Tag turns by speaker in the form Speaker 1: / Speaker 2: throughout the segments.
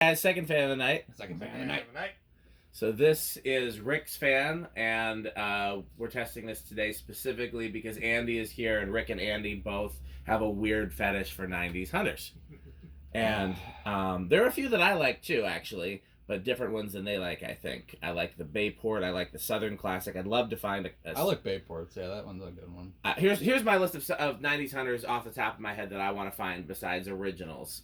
Speaker 1: As second fan of the night.
Speaker 2: Second fan of the night.
Speaker 1: So this is Rick's fan, and we're testing this today specifically because Andy is here, and Rick and Andy both have a weird fetish for 90s hunters. And there are a few that I like too, actually, but different ones than they like, I think. I like the Bayport. I like the Southern Classic. I'd love to find
Speaker 2: I like Bayports. Yeah, that one's a good one.
Speaker 1: Here's my list of 90s hunters off the top of my head that I want to find besides originals.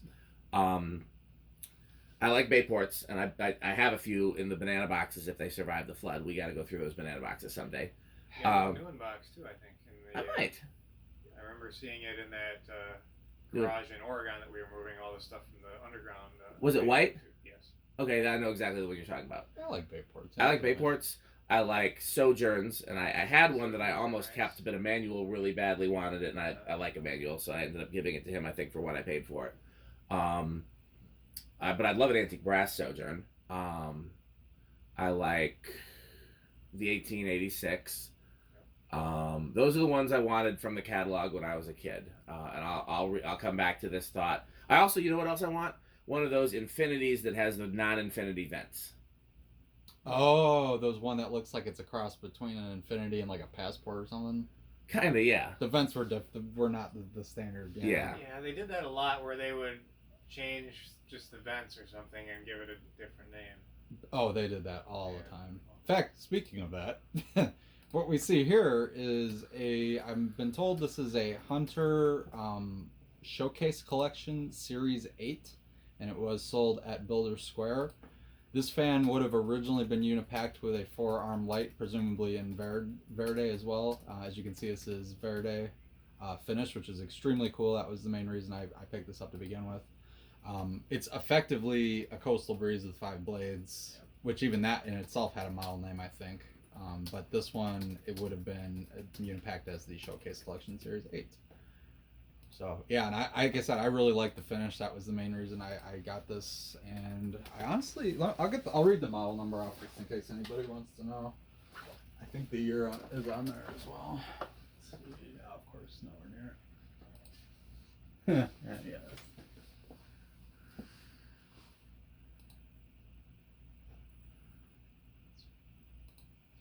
Speaker 1: I like Bayports, and I have a few in the banana boxes if they survive the flood. We got to go through those banana boxes someday.
Speaker 3: Yeah, the new box too, I think.
Speaker 1: I might.
Speaker 3: I remember seeing it in that garage in Oregon that we were moving all the stuff from the underground.
Speaker 1: Was it white?
Speaker 3: Yes.
Speaker 1: Okay, I know exactly what you're talking about.
Speaker 2: I like Bayports.
Speaker 1: I like Bayports. I like Sojourns, and I had one that I almost kept, but Emmanuel really badly wanted it, and I like Emmanuel, so I ended up giving it to him, I think, for what I paid for it. But I'd love an antique brass Sojourn. I like the 1886. Those are the ones I wanted from the catalog when I was a kid, and I'll come back to this thought. I also, you know what else I want? One of those Infinities that has the non-infinity vents.
Speaker 2: Oh, those one that looks like it's a cross between an Infinity and like a Passport or something.
Speaker 1: Kinda, yeah.
Speaker 2: The vents were not the standard.
Speaker 1: Yeah.
Speaker 3: Yeah, they did that a lot where they would change just the vents or something and give it a different name.
Speaker 2: Oh, they did that all the time. In fact, speaking of that, what we see here is I've been told this is a Hunter Showcase Collection Series 8, and it was sold at Builder Square. This fan would have originally been unipacked with a 4-arm light, presumably in verde as well. As you can see, this is verde finish, which is extremely cool. That was the main reason I picked this up to begin with. It's effectively a Coastal Breeze with 5 blades, which even that in itself had a model name, I think. But this one, it would have been unipacked as the Showcase Collection Series 8. So yeah, and like I said, I really like the finish. That was the main reason I got this. And I honestly, I'll read the model number off just in case anybody wants to know. I think the year is on there as well. Yeah, of course, nowhere near it. Yeah.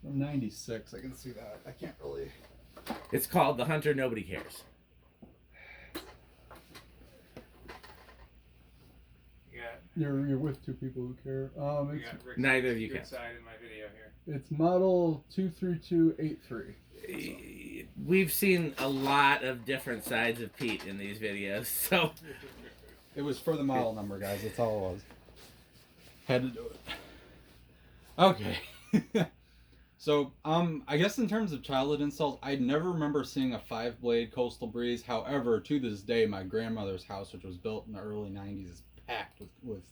Speaker 2: From 96, I can see that. I can't really.
Speaker 1: It's called the Hunter Nobody Cares.
Speaker 4: You're with two people who care.
Speaker 1: Neither of you can.
Speaker 3: Side in my video here.
Speaker 4: It's model 23283.
Speaker 1: We've seen a lot of different sides of Pete in these videos, so
Speaker 2: it was for the model number, guys. That's all it was. Had to do it. Okay. So, I guess in terms of childhood installs, I never remember seeing a 5-blade Coastal Breeze. However, to this day, my grandmother's house, which was built in the early 90s, is packed with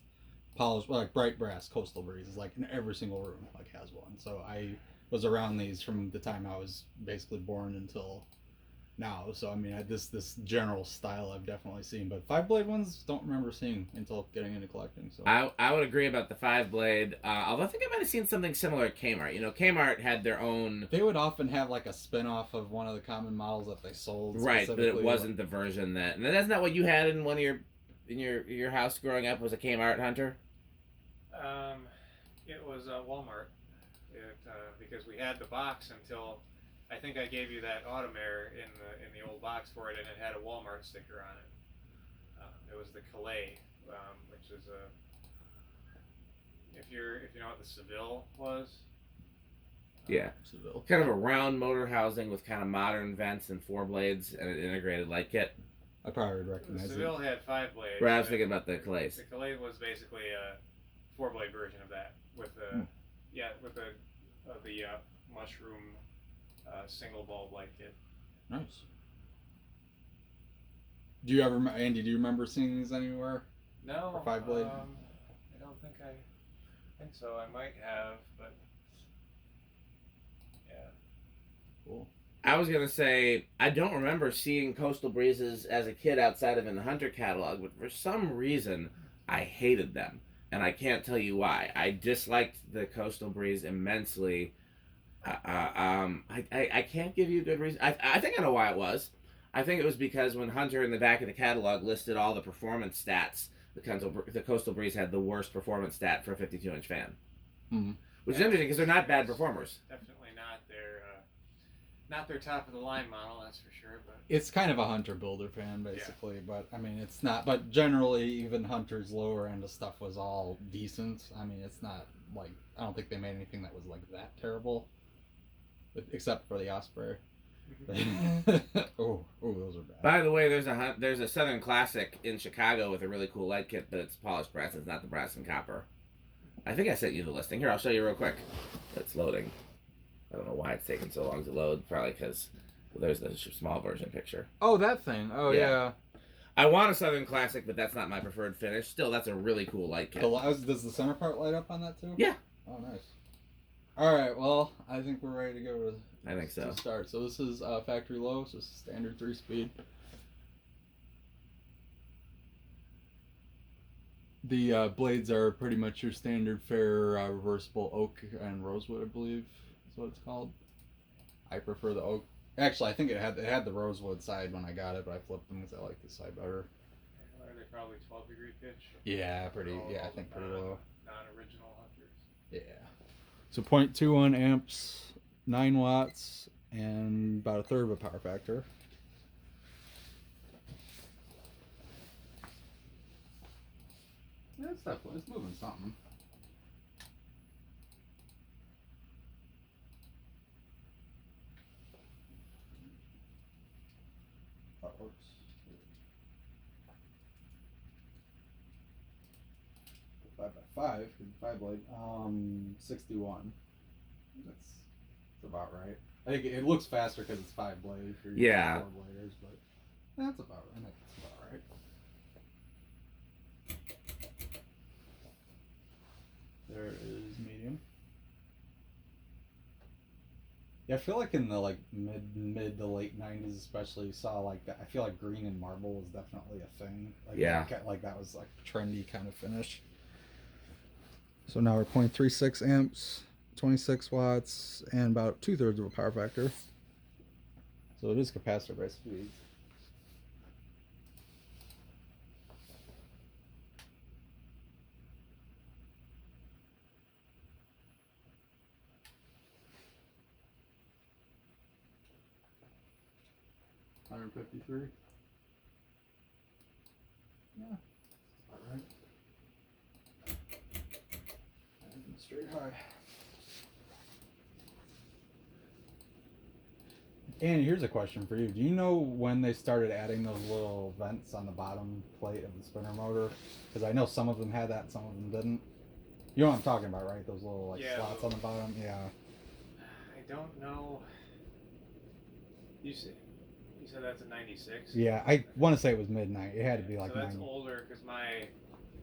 Speaker 2: polished, like bright brass Coastal Breezes, like in every single room, like has one. So I was around these from the time I was basically born until now. So I mean, this general style I've definitely seen, but 5-blade ones don't remember seeing until getting into collecting. So
Speaker 1: I would agree about the 5-blade. Although I think I might have seen something similar at Kmart. You know, Kmart had their own.
Speaker 2: They would often have like a spin-off of one of the common models that they sold.
Speaker 1: Right, but it wasn't the version that. And that's not what you had in one of your house growing up. Was a Kmart Hunter.
Speaker 3: It was Walmart. Because we had the box until I think I gave you that Automare in the old box for it, and it had a Walmart sticker on it. It was the Calais, which is if you know what the Seville was.
Speaker 1: Yeah,
Speaker 2: Seville.
Speaker 1: Kind of a round motor housing with kind of modern vents and 4 blades and an integrated light kit.
Speaker 2: I probably would recognize
Speaker 3: the Seville had 5 blades.
Speaker 1: Right, I was thinking about the Calais.
Speaker 3: The Calais was basically a 4-blade version of that with the mushroom single bulb light kit.
Speaker 2: Nice. Do you ever, Andy? Do you remember seeing these anywhere?
Speaker 3: No.
Speaker 2: Or 5-blade?
Speaker 3: I don't think I think so. I might have, but yeah.
Speaker 2: Cool.
Speaker 1: I was gonna say I don't remember seeing Coastal Breezes as a kid outside of in the Hunter catalog, but for some reason I hated them, and I can't tell you why. I disliked the Coastal Breeze immensely. I can't give you a good reason. I think I know why it was. I think it was because when Hunter in the back of the catalog listed all the performance stats the Coastal Breeze had the worst performance stat for a 52-inch fan,
Speaker 2: Mhm.
Speaker 1: which is interesting because they're not bad performers.
Speaker 3: Definitely not their top of the line model, that's for sure. But
Speaker 2: It's kind of a hunter builder fan, basically. But I mean, it's not. But generally, even Hunter's lower end of stuff was all decent. I mean, it's not like I don't think they made anything that was like that terrible, except for the Osprey. oh, those are bad.
Speaker 1: By the way, there's a Southern Classic in Chicago with a really cool light kit, but it's polished brass. It's not the brass and copper. I think I sent you the listing. Here, I'll show you real quick. It's loading. I don't know why it's taking so long to load. Probably because there's the small version picture.
Speaker 2: Oh, that thing. Oh, yeah.
Speaker 1: I want a Southern Classic, but that's not my preferred finish. Still, that's a really cool light kit.
Speaker 2: Does the center part light up on that too?
Speaker 1: Yeah.
Speaker 2: Oh, nice. All right. Well, I think we're ready to go
Speaker 1: I think so.
Speaker 2: to start. So this is factory low, so standard 3-speed. The blades are pretty much your standard fair reversible oak and rosewood, I believe is what it's called. I prefer the oak. Actually, I think it had the rosewood side when I got it, but I flipped them because I like this side better.
Speaker 3: are they probably 12-degree pitch?
Speaker 2: Yeah, pretty. Yeah, I think pretty low.
Speaker 3: Non-original hunters.
Speaker 2: Yeah. So 0.21 amps, 9 watts, and about a third of a power factor. Yeah, it's moving something. That works. 5x5, 5 blade. 61. That's about right. I think it looks faster because it's 5 blade. If you're using 4 bladers, but that's about right. I think that's about right. There is medium. Yeah, I feel like in the like mid to late 90s, especially, you saw like that. I feel like green and marble was definitely a thing. Like,
Speaker 1: yeah,
Speaker 2: like that was like a trendy kind of finish. So now we're 0.36 amps, 26 watts, and about 2/3 of a power factor. So it is capacitor by speed. $153. Yeah, all right. And straight high. And here's a question for you. Do you know when they started adding those little vents on the bottom plate of the spinner motor? Because I know some of them had that, some of them didn't. You know what I'm talking about, right? Those little like slots on the bottom. Yeah.
Speaker 3: I don't know. You said that's a 96?
Speaker 2: Yeah, I want to say it was midnight. It had to be like
Speaker 3: so that's
Speaker 2: 90.
Speaker 3: older because my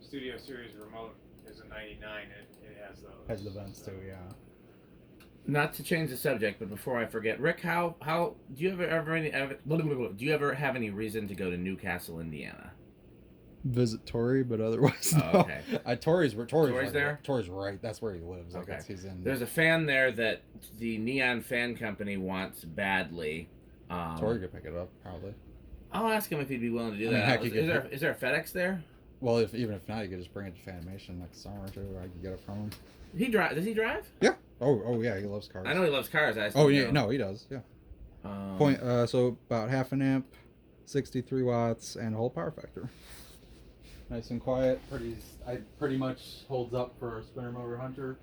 Speaker 3: Studio Series remote is a 99. It has those.
Speaker 2: Has the vents too, yeah.
Speaker 1: Not to change the subject, but before I forget, Rick, how do you do you ever have any reason to go to Newcastle, Indiana?
Speaker 2: Visit Tori, but otherwise no.
Speaker 1: Oh, okay.
Speaker 2: Tori's
Speaker 1: there?
Speaker 2: Tori's right. That's where he lives.
Speaker 1: Okay.
Speaker 2: He's in.
Speaker 1: There's a fan there that the Neon Fan Company wants badly.
Speaker 2: Tori could pick it up probably.
Speaker 1: I'll ask him if he'd be willing to do
Speaker 2: I mean,
Speaker 1: that.
Speaker 2: heck,
Speaker 1: Is there a FedEx there?
Speaker 2: Well, even if not, you could just bring it to Fanimation next summer too. I could get it from him.
Speaker 1: Does he drive?
Speaker 2: Yeah. Oh yeah, he loves cars.
Speaker 1: I know he loves cars.
Speaker 2: No, he does. Yeah. So about half an amp, 63 watts, and a whole power factor. Nice and quiet. Pretty much holds up for a spinner motor hunter.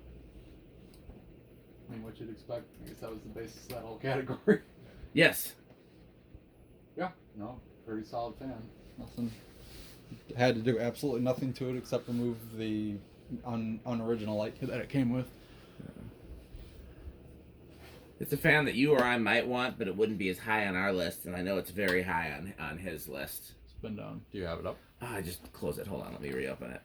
Speaker 2: I mean, what you'd expect. I guess that was the basis of that whole category.
Speaker 1: Yes.
Speaker 2: Yeah. No, pretty solid fan. Nothing. Had to do absolutely nothing to it except remove the unoriginal light kit that it came with.
Speaker 1: It's a fan that you or I might want, but it wouldn't be as high on our list, and I know it's very high on his list.
Speaker 2: Spin down. Do you have it up?
Speaker 1: I just close it. Hold on, let me reopen it.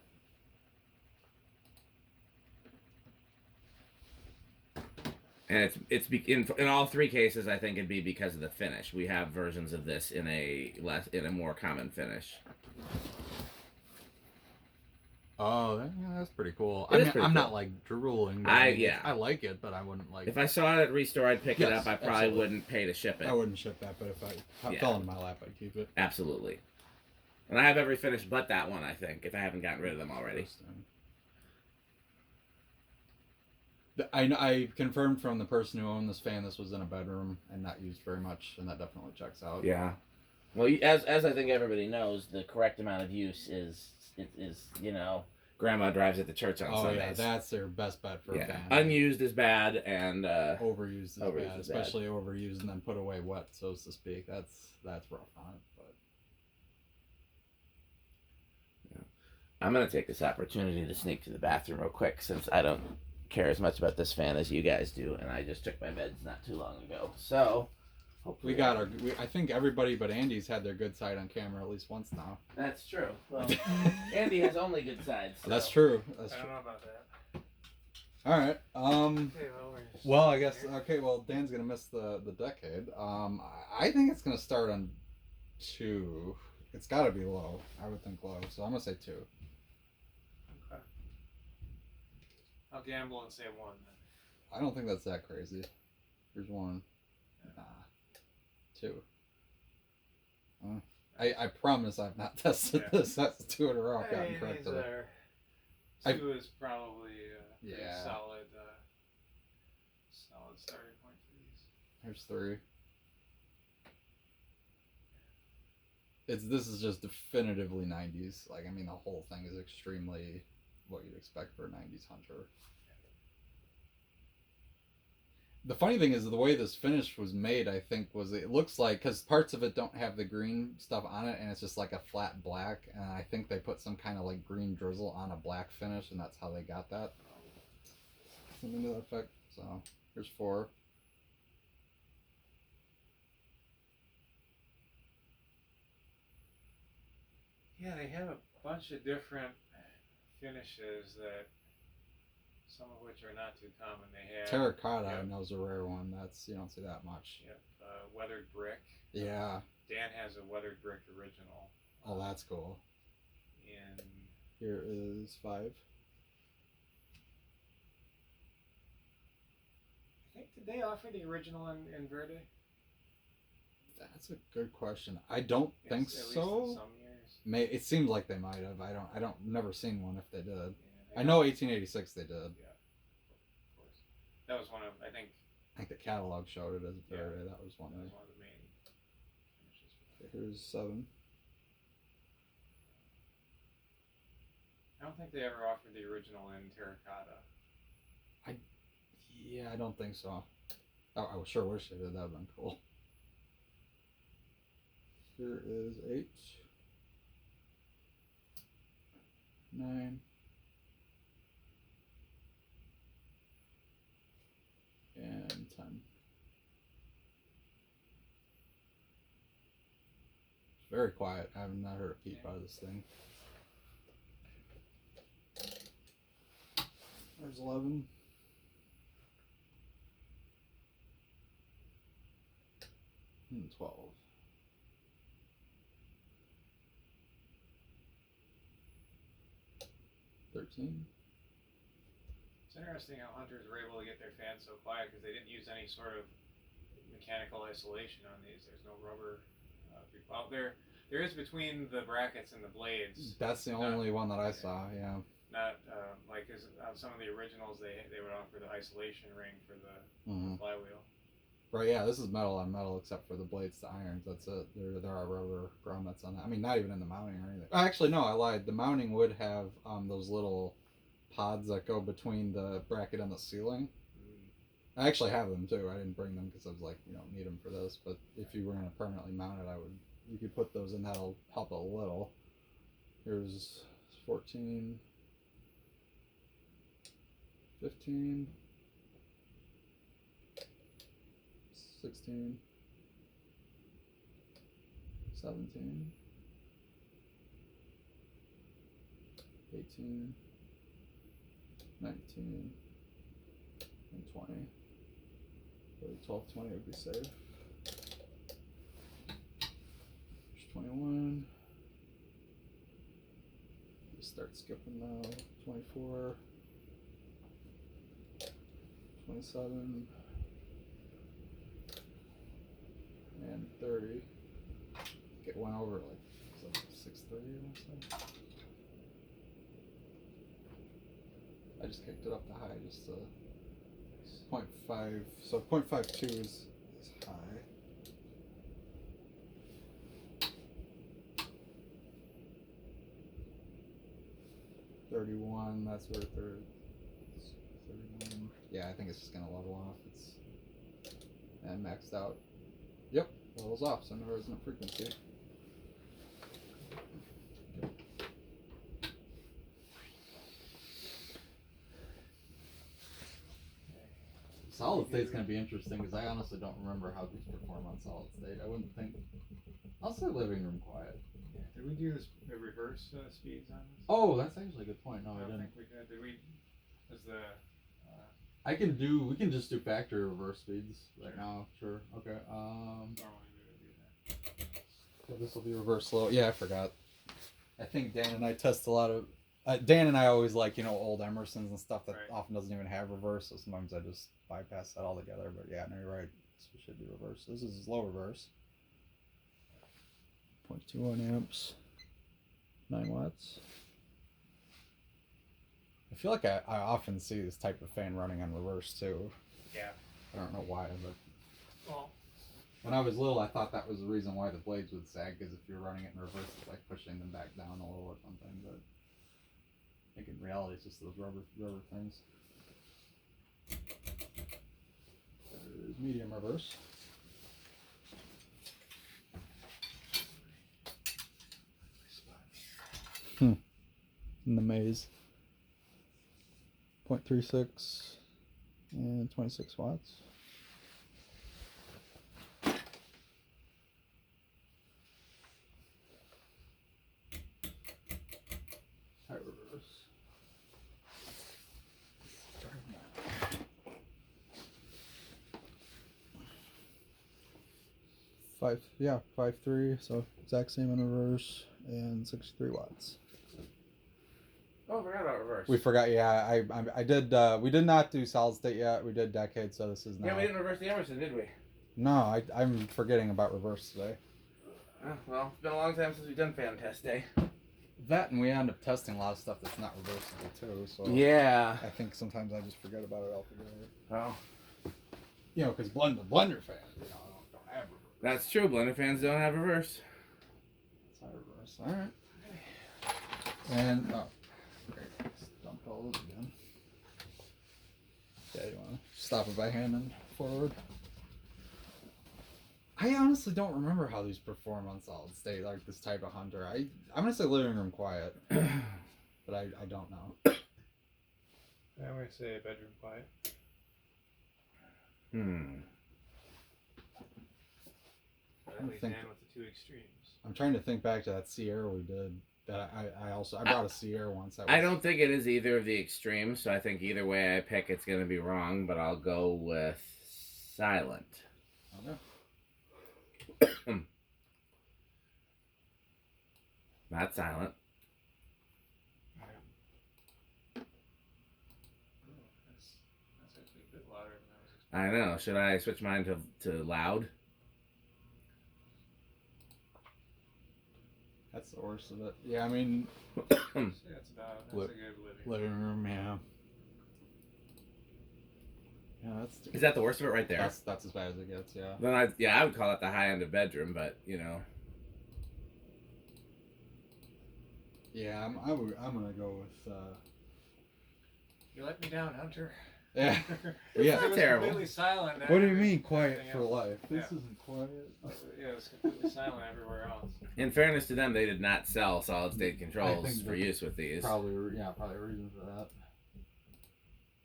Speaker 1: And in all 3 cases, I think it'd be because of the finish. We have versions of this in a more common finish.
Speaker 2: Oh, yeah, that's pretty cool.
Speaker 1: I'm
Speaker 2: cool.
Speaker 1: not
Speaker 2: like drooling. I like it, but I wouldn't like.
Speaker 1: If I saw it at Restore, I'd pick it up. I probably
Speaker 2: absolutely.
Speaker 1: wouldn't pay to ship it.
Speaker 2: I wouldn't ship that, but if I fell in my lap, I'd keep it.
Speaker 1: Absolutely. And I have every finish but that one, I think, if I haven't gotten rid of them already.
Speaker 2: Interesting. I confirmed from the person who owned this fan this was in a bedroom and not used very much, and that definitely checks out.
Speaker 1: Yeah. Well, as I think everybody knows, the correct amount of use is Grandma drives it to church on Sundays.
Speaker 2: Yeah, that's their best bet for a fan.
Speaker 1: Unused is bad, and
Speaker 2: overused is bad,
Speaker 1: is
Speaker 2: especially overused and then put away wet, so to speak. That's rough on it. But
Speaker 1: I'm gonna take this opportunity to sneak to the bathroom real quick since I don't care as much about this fan as you guys do, and I just took my meds not too long ago. So hopefully
Speaker 2: I think everybody but Andy's had their good side on camera at least once now.
Speaker 1: That's true. Well, Andy has only good sides. So.
Speaker 2: That's true.
Speaker 3: I don't know about that.
Speaker 2: All right.
Speaker 3: Okay,
Speaker 2: Well, I guess. Okay. Well, Dan's gonna miss the decade. I think it's gonna start on 2. It's got to be low. I would think low. So I'm gonna say 2.
Speaker 3: Okay. I'll gamble and say 1 then.
Speaker 2: I don't think that's that crazy. Here's 1. Nah. 2. I promise I've not tested this. That's 2 in a row. I've gotten correct.
Speaker 3: 2 is probably a pretty
Speaker 2: Yeah.
Speaker 3: solid starting point for these.
Speaker 2: Here's 3. This is just definitively 90s. Like, I mean, the whole thing is extremely what you'd expect for a 90s hunter. The funny thing is the way this finish was made, I think, was it looks like, because parts of it don't have the green stuff on it, and it's just like a flat black, and I think they put some kind of like green drizzle on a black finish, and that's how they got that. Something to that effect. So, here's 4.
Speaker 3: Yeah, they have a bunch of different finishes that some of which are not too common. They have
Speaker 2: Terracotta, I know, is a rare one. That's, you don't see that much.
Speaker 3: Yep, weathered brick.
Speaker 2: Yeah.
Speaker 3: Dan has a weathered brick original.
Speaker 2: Oh, that's cool.
Speaker 3: And
Speaker 2: here is 5.
Speaker 3: I think, did they offer the original in verde?
Speaker 2: That's a good question. I don't think
Speaker 3: At least
Speaker 2: so.
Speaker 3: in some years.
Speaker 2: It seemed like they might have. I don't never seen one if they did.
Speaker 3: Yeah,
Speaker 2: I know 1886 they did.
Speaker 3: Yeah, of course. That was one of, I think
Speaker 2: the catalog showed it as verde. That was one
Speaker 3: of
Speaker 2: of
Speaker 3: the main finishes.
Speaker 2: Okay, here's 7.
Speaker 3: I don't think they ever offered the original in terracotta.
Speaker 2: Yeah, I don't think so. I sure wish they did. That would have been cool. Here is 8. 9. And 10. It's very quiet. I have not heard a peep out of this thing. There's 11. And 12. 13.
Speaker 3: It's interesting how hunters were able to get their fans so quiet because they didn't use any sort of mechanical isolation on these. There's no rubber. Out there is between the brackets and the blades.
Speaker 2: That's the only one that I saw. Yeah.
Speaker 3: Not like on some of the originals, they would offer the isolation ring for the flywheel.
Speaker 2: Right. Yeah. This is metal on metal except for the blades to irons. That's it. There are rubber grommets on that. I mean, not even in the mounting or anything. Actually, no, I lied. The mounting would have those little pods that go between the bracket and the ceiling. I actually have them too. I didn't bring them because I was like, you don't need them for this. But if you were going to permanently mount it, you could put those in. That'll help a little. Here's 14, 15, 16, 17, 18, 19, and 20. 12, 20 would be safe. There's 21. Just start skipping now. 24, 27, and 30. Get one over like 6.3, I just kicked it up to high, just to 0.5, so 0.52 is high. $31, that's where 31. Yeah, I think it's just gonna level off. It's and maxed out. Yep, levels off, so no resonant frequency. Solid state's gonna be interesting because I honestly don't remember how these perform on solid state. I wouldn't think. I'll say living room quiet.
Speaker 3: Yeah. Did we do the reverse speeds on this?
Speaker 2: Oh, that's actually a good point. No, I
Speaker 3: don't
Speaker 2: didn't.
Speaker 3: think we did. Did we? Was the?
Speaker 2: I can do. We can just do factory reverse speeds right now. Sure. Okay.
Speaker 3: Normally we would do that.
Speaker 2: So this will be reverse slow. Yeah, I forgot. I think Dan and I test a lot of. Dan and I always like old Emersons and stuff that
Speaker 3: Right.
Speaker 2: often doesn't even have reverse. So sometimes I just bypass that altogether. But yeah, no, you're right. So we should do reverse. This is low reverse. 0.21 amps. 9 watts. I feel like I often see this type of fan running on reverse too.
Speaker 3: Yeah.
Speaker 2: I don't know why, but
Speaker 3: Well.
Speaker 2: when I was little, I thought that was the reason why the blades would sag, because if you're running it in reverse, it's like pushing them back down a little or something. But I think in reality, it's just those rubber things. There's medium reverse. In the maze. 0.36 and 26 watts. High reverse. 5.3, so exact same in reverse, and 63 watts.
Speaker 1: Oh, I forgot about reverse.
Speaker 2: We forgot, yeah. I did. We did not do solid state yet. We did decade, so this is now.
Speaker 1: Yeah, we didn't reverse the Emerson, did we?
Speaker 2: No, I'm forgetting about reverse today.
Speaker 1: Oh, well, it's been a long time since we've done fan test day.
Speaker 2: That, and we end up testing a lot of stuff that's not reversible too. So
Speaker 1: Yeah.
Speaker 2: I think sometimes I just forget about it altogether.
Speaker 1: Oh,
Speaker 2: Because blender fans, don't have reverse.
Speaker 1: that's true. Blender fans don't have reverse.
Speaker 2: It's high reverse. All right. And great. Let's dump all those again. Yeah, you want to stop it by hand and forward. I honestly don't remember how these perform on solid state, like this type of hunter. I'm gonna say living room quiet, but I don't know.
Speaker 3: I'm gonna say bedroom quiet. At least
Speaker 2: think-
Speaker 3: Dan with the two extremes.
Speaker 2: I'm trying to think back to that Sierra we did. That I brought a Sierra once.
Speaker 1: I don't think it is either of the extremes, so I think either way I pick, it's going to be wrong, but I'll go with silent.
Speaker 2: Okay.
Speaker 1: Not silent.
Speaker 3: That's actually a bit louder than I was expecting.
Speaker 1: I know. Should I switch mine to loud?
Speaker 2: That's the worst of it. Yeah, I mean,
Speaker 3: Yeah, that's a good living.
Speaker 2: living room, yeah. Yeah, that's.
Speaker 1: Is that the worst of it right there?
Speaker 2: That's as bad as it gets, yeah.
Speaker 1: Then I would call it the high end of bedroom, but
Speaker 2: Yeah, I'm gonna go with.
Speaker 3: You let me down, Hunter.
Speaker 2: Yeah.
Speaker 1: It's
Speaker 2: Yeah.
Speaker 1: not
Speaker 3: It was
Speaker 1: terrible.
Speaker 3: completely silent.
Speaker 2: What do you mean
Speaker 3: everything
Speaker 2: quiet for
Speaker 3: else.
Speaker 2: life? This
Speaker 3: Yeah.
Speaker 2: isn't quiet.
Speaker 3: Yeah, it was completely silent everywhere else.
Speaker 1: In fairness to them, they did not sell solid state
Speaker 2: I
Speaker 1: controls
Speaker 2: think
Speaker 1: for
Speaker 2: that-
Speaker 1: use with these.
Speaker 2: Probably a reason for that.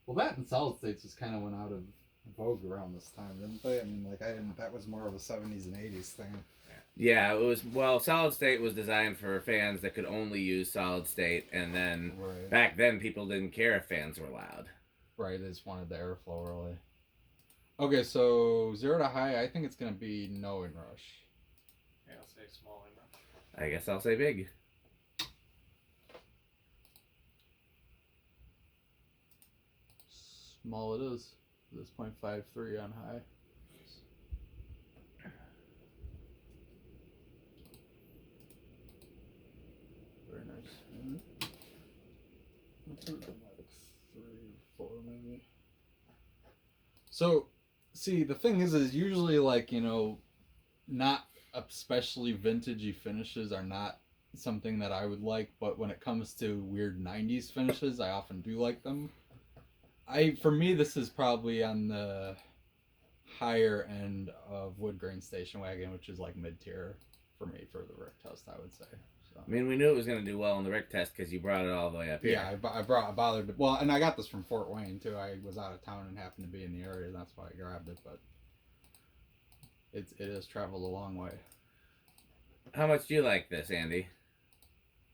Speaker 2: Well, that and solid states just kind of went out of vogue around this time, didn't they? I mean, that was more of a 70s and 80s thing.
Speaker 1: Yeah, it was. Well, solid state was designed for fans that could only use solid state, and then
Speaker 2: Right.
Speaker 1: back then people didn't care if fans were loud.
Speaker 2: Right, they just wanted the airflow really. Okay, so 0 to high, I think it's going to be no inrush.
Speaker 3: Yeah, I'll say small and rough.
Speaker 1: I guess I'll say big.
Speaker 2: Small it is. This 0.53 on high. So, see, the thing is usually like, not especially vintagey finishes are not something that I would like, but when it comes to weird 90s finishes, I often do like them. For me, this is probably on the higher end of wood grain station wagon, which is like mid tier for me for the Rick test, I would say. So.
Speaker 1: I mean, we knew it was going to do well in the Rick test because you brought it all the way up here.
Speaker 2: Yeah, I bothered. Well, and I got this from Fort Wayne too. I was out of town and happened to be in the area. That's why I grabbed it. But it has traveled a long way.
Speaker 1: How much do you like this, Andy?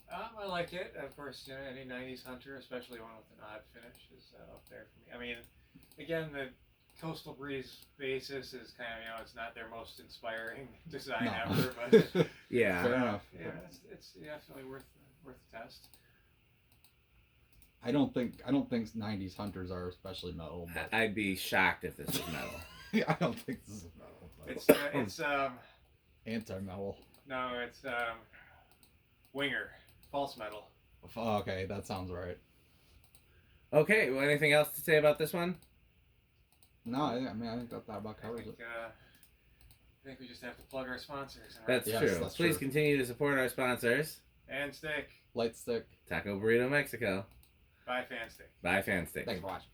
Speaker 3: I like it. Of course, any 90s hunter, especially one with an odd finish, is up there for me. I mean, again, the Coastal Breeze basis is kind of, it's not their most inspiring design ever, but
Speaker 1: yeah,
Speaker 2: fair enough.
Speaker 3: Yeah, it's definitely worth the test.
Speaker 2: I don't think 90s hunters are especially metal. But...
Speaker 1: I'd be shocked if this was metal.
Speaker 2: Yeah, I don't think this is metal. But...
Speaker 3: It's
Speaker 2: anti-metal.
Speaker 3: No, it's winger, false metal.
Speaker 2: Oh, okay, that sounds right.
Speaker 1: Okay, well, anything else to say about this one?
Speaker 2: No, I think that about covers it.
Speaker 3: I think we just have to plug our sponsors.
Speaker 1: That's true.
Speaker 2: That's
Speaker 1: Please
Speaker 2: true.
Speaker 1: continue to support our sponsors.
Speaker 3: And Stick.
Speaker 2: Light Stick.
Speaker 1: Taco Burrito Mexico.
Speaker 3: Bye, Fan Stick.
Speaker 1: Bye, Fan Stick.
Speaker 2: Thanks for watching.